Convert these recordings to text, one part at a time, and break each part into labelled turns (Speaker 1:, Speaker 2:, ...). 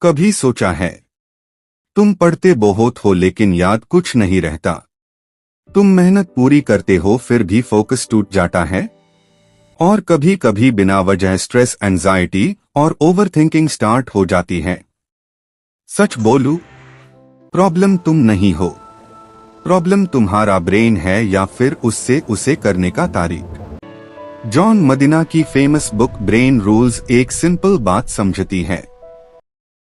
Speaker 1: कभी सोचा है तुम पढ़ते बहुत हो लेकिन याद कुछ नहीं रहता। तुम मेहनत पूरी करते हो फिर भी फोकस टूट जाता है। और कभी कभी बिना वजह स्ट्रेस, एंजाइटी और ओवरथिंकिंग स्टार्ट हो जाती है। सच बोलूं, प्रॉब्लम तुम नहीं हो, प्रॉब्लम तुम्हारा ब्रेन है या फिर उससे उसे करने का तारीख। जॉन मदीना की फेमस बुक ब्रेन रूल्स एक सिंपल बात समझती है।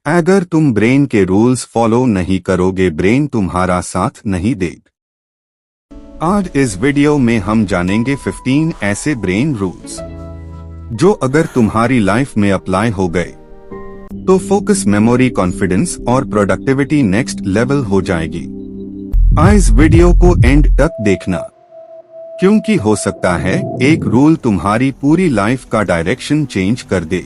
Speaker 1: अगर तुम ब्रेन के रूल्स फॉलो नहीं करोगे, ब्रेन तुम्हारा साथ नहीं देगा। आज इस वीडियो में हम जानेंगे 15 ऐसे ब्रेन रूल्स जो अगर तुम्हारी लाइफ में अप्लाई हो गए तो फोकस, मेमोरी, कॉन्फिडेंस और प्रोडक्टिविटी नेक्स्ट लेवल हो जाएगी। इस वीडियो को एंड तक देखना, क्योंकि हो सकता है एक रूल तुम्हारी पूरी लाइफ का डायरेक्शन चेंज कर दे।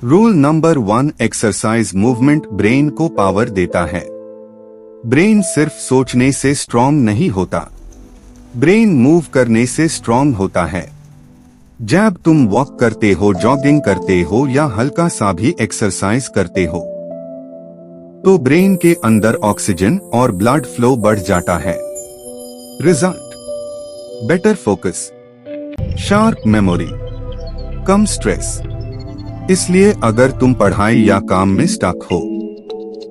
Speaker 1: Rule number 1, exercise movement brain को पावर देता है। ब्रेन सिर्फ सोचने से स्ट्रॉन्ग नहीं होता, ब्रेन मूव करने से स्ट्रॉन्ग होता है। जब तुम वॉक करते हो, जॉगिंग करते हो या हल्का सा भी एक्सरसाइज करते हो तो ब्रेन के अंदर ऑक्सीजन और ब्लड फ्लो बढ़ जाता है। Result, better focus, sharp memory, कम स्ट्रेस। इसलिए अगर तुम पढ़ाई या काम में स्टक हो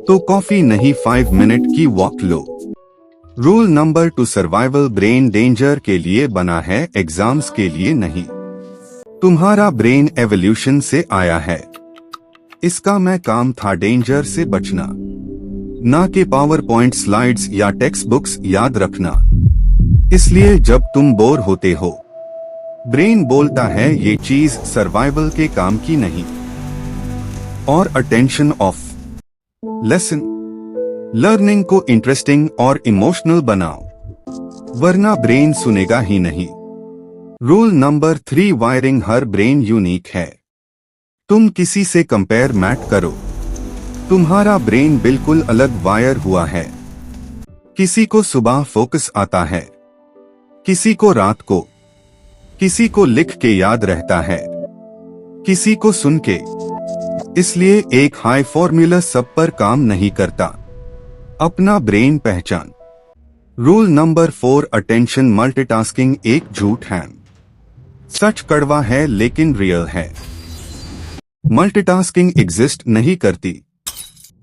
Speaker 1: तो कॉफी नहीं, 5 मिनट की वॉक लो। Rule number 2, survival brain danger के लिए बना है, एग्जाम्स के लिए नहीं। तुम्हारा ब्रेन एवोल्यूशन से आया है, इसका मैं काम था डेंजर से बचना, ना कि पावर पॉइंट स्लाइड्स या टेक्स्ट बुक्स याद रखना। इसलिए जब तुम बोर होते हो, ब्रेन बोलता है ये चीज सर्वाइवल के काम की नहीं। और अटेंशन ऑफ, लेसन, लर्निंग को इंटरेस्टिंग और इमोशनल बनाओ, वरना ब्रेन सुनेगा ही नहीं। रूल नंबर 3, वायरिंग हर ब्रेन यूनिक है। तुम किसी से कंपेयर मत करो, तुम्हारा ब्रेन बिल्कुल अलग वायर हुआ है। किसी को सुबह फोकस आता है, किसी को रात को, किसी को लिख के याद रहता है, किसी को सुन के। इसलिए एक हाई फॉर्मूला सब पर काम नहीं करता, अपना ब्रेन पहचान। रूल नंबर 4, अटेंशन मल्टीटास्किंग एक झूठ है, सच कड़वा है लेकिन रियल है। मल्टीटास्किंग एग्जिस्ट नहीं करती।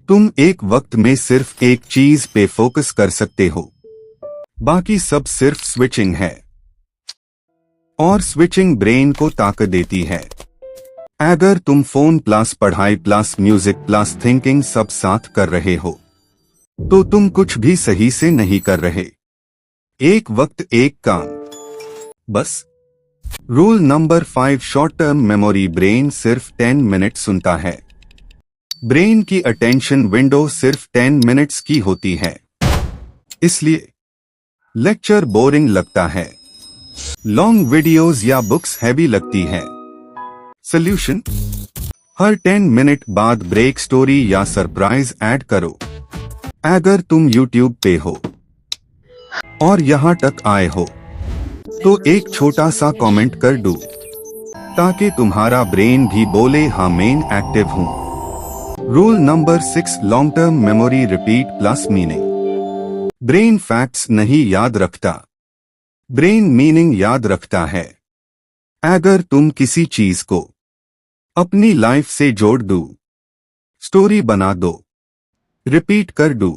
Speaker 1: तुम एक वक्त में सिर्फ एक चीज पे फोकस कर सकते हो, बाकी सब सिर्फ स्विचिंग है। और स्विचिंग ब्रेन को ताकत देती है। अगर तुम फोन प्लस पढ़ाई प्लस म्यूजिक प्लस थिंकिंग सब साथ कर रहे हो तो तुम कुछ भी सही से नहीं कर रहे। एक वक्त एक काम, बस। Rule number 5, short term memory brain सिर्फ 10 मिनट सुनता है। ब्रेन की अटेंशन विंडो सिर्फ 10 मिनट्स की होती है। इसलिए लेक्चर बोरिंग लगता है, लॉन्ग वीडियोस या बुक्स हैवी लगती है। सॉल्यूशन, हर 10 मिनट बाद ब्रेक, स्टोरी या सरप्राइज ऐड करो। अगर तुम YouTube पे हो और यहां तक आए हो तो एक छोटा सा कमेंट कर दो, ताकि तुम्हारा ब्रेन भी बोले हाँ मैं एक्टिव हूं। Rule number 6, long term memory repeat plus meaning. Brain facts नहीं याद रखता, ब्रेन मीनिंग याद रखता है। अगर तुम किसी चीज को अपनी लाइफ से जोड़ दो, स्टोरी बना दो, रिपीट कर दो,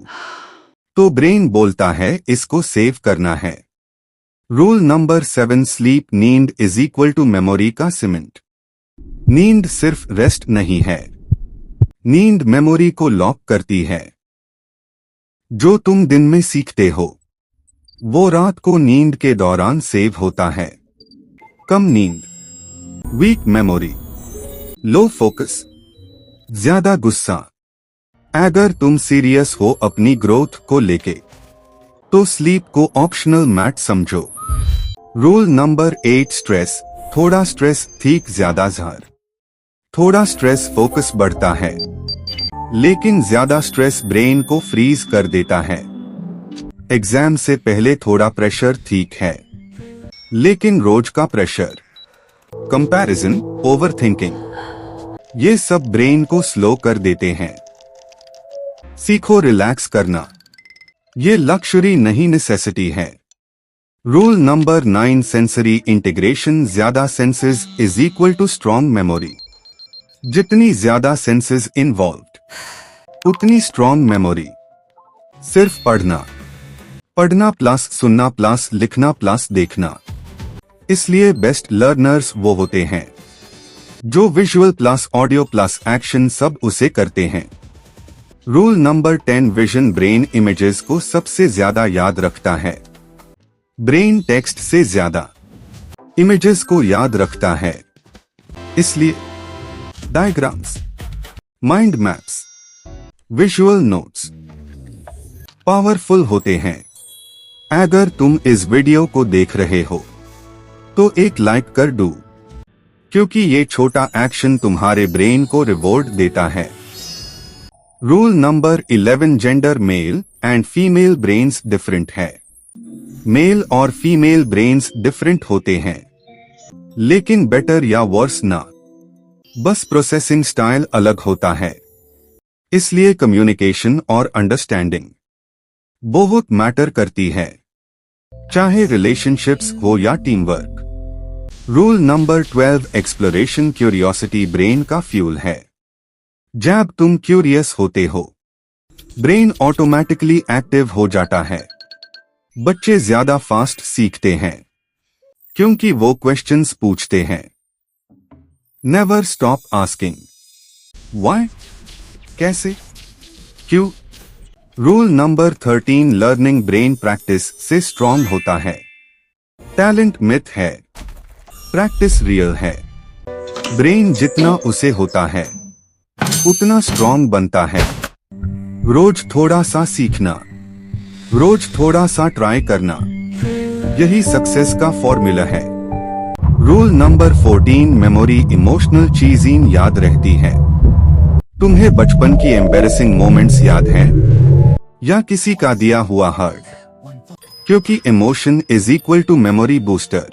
Speaker 1: तो ब्रेन बोलता है इसको सेव करना है। रूल नंबर 7, स्लीप नींद इज इक्वल टू मेमोरी का सीमेंट। नींद सिर्फ रेस्ट नहीं है, नींद मेमोरी को लॉक करती है। जो तुम दिन में सीखते हो वो रात को नींद के दौरान सेव होता है। कम नींद, वीक मेमोरी, लो फोकस, ज्यादा गुस्सा। अगर तुम सीरियस हो अपनी ग्रोथ को लेके तो स्लीप को ऑप्शनल मैट समझो। रूल नंबर 8, स्ट्रेस, थोड़ा स्ट्रेस ठीक ज्यादा जहर। थोड़ा स्ट्रेस फोकस बढ़ता है, लेकिन ज्यादा स्ट्रेस ब्रेन को फ्रीज कर देता है। एग्जाम से पहले थोड़ा प्रेशर ठीक है, लेकिन रोज का प्रेशर, कंपैरिजन, ओवरथिंकिंग, ये सब ब्रेन को स्लो कर देते हैं। सीखो रिलैक्स करना, ये लक्ष्यरी नहीं नेसेसिटी है। Rule number 9 sensory integration. ज्यादा senses is equal to strong memory. जितनी ज्यादा सेंसेस इन्वॉल्व्ड उतनी स्ट्रॉन्ग मेमोरी। सिर्फ पढ़ना प्लस सुनना प्लस लिखना प्लस देखना। इसलिए बेस्ट लर्नर्स वो होते हैं जो visual plus audio plus action सब उसे करते हैं। Rule number 10 vision. Brain images को सबसे ज्यादा याद रखता है। ब्रेन टेक्स्ट से ज्यादा इमेजेस को याद रखता है। इसलिए diagrams, mind maps, visual notes powerful होते हैं। अगर तुम इस वीडियो को देख रहे हो तो एक लाइक कर दो, क्योंकि ये छोटा एक्शन तुम्हारे ब्रेन को रिवॉर्ड देता है। Rule number 11 gender. Male and female brains different है। मेल और फीमेल ब्रेन्स डिफरेंट होते हैं, लेकिन बेटर या वर्स ना, बस प्रोसेसिंग स्टाइल अलग होता है। इसलिए कम्युनिकेशन और अंडरस्टैंडिंग बहुत मैटर करती है, चाहे रिलेशनशिप्स हो या team work. Rule number 12 exploration. Curiosity brain का फ्यूल है। जब तुम क्यूरियस होते हो, ब्रेन ऑटोमेटिकली एक्टिव हो जाता है। बच्चे ज्यादा फास्ट सीखते हैं क्योंकि वो क्वेश्चंस पूछते हैं। नेवर स्टॉप आस्किंग व्हाई, कैसे, क्यों। Rule number 13 learning brain practice से स्ट्रॉन्ग होता है। टैलेंट मिथ है, प्रैक्टिस रियल है। ब्रेन जितना उसे होता है उतना स्ट्रॉन्ग बनता है। रोज थोड़ा सा सीखना, रोज थोड़ा सा ट्राई करना, यही सक्सेस का फॉर्मूला है। Rule number 14 memory. इमोशनल चीजें याद रहती है। तुम्हें बचपन की एम्बैरेसिंग मोमेंट्स याद है या किसी का दिया हुआ हर्ट, क्योंकि emotion is equal to memory booster.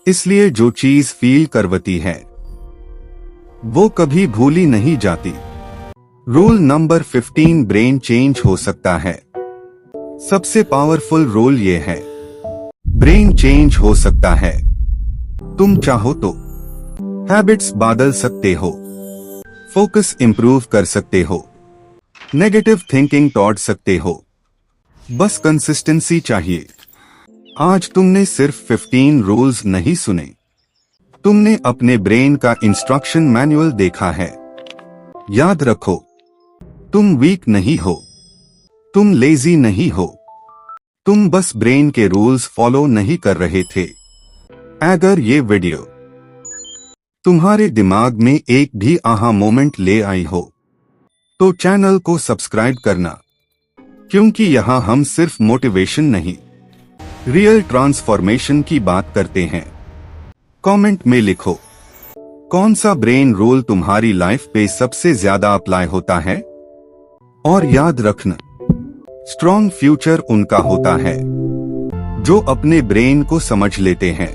Speaker 1: इसलिए जो चीज फील करवती है वो कभी भूली नहीं जाती। रूल नंबर 15 ब्रेन चेंज हो सकता है। सबसे पावरफुल रूल ये है, ब्रेन चेंज हो सकता है। तुम चाहो तो हैबिट्स बदल सकते हो, फोकस इंप्रूव कर सकते हो, नेगेटिव थिंकिंग तोड़ सकते हो, बस कंसिस्टेंसी चाहिए। आज तुमने सिर्फ 15 रूल्स नहीं सुने, तुमने अपने ब्रेन का इंस्ट्रक्शन मैनुअल देखा है। याद रखो, तुम वीक नहीं हो, तुम लेजी नहीं हो, तुम बस ब्रेन के रूल्स फॉलो नहीं कर रहे थे। अगर ये वीडियो तुम्हारे दिमाग में एक भी आहा मोमेंट ले आई हो तो चैनल को सब्सक्राइब करना, क्योंकि यहाँ हम सिर्फ मोटिवेशन नहीं, रियल ट्रांसफॉर्मेशन की बात करते हैं। कमेंट में लिखो कौन सा ब्रेन रूल तुम्हारी लाइफ पे सबसे ज्यादा अप्लाई होता है। और याद रखना, स्ट्रॉन्ग फ्यूचर उनका होता है जो अपने ब्रेन को समझ लेते हैं।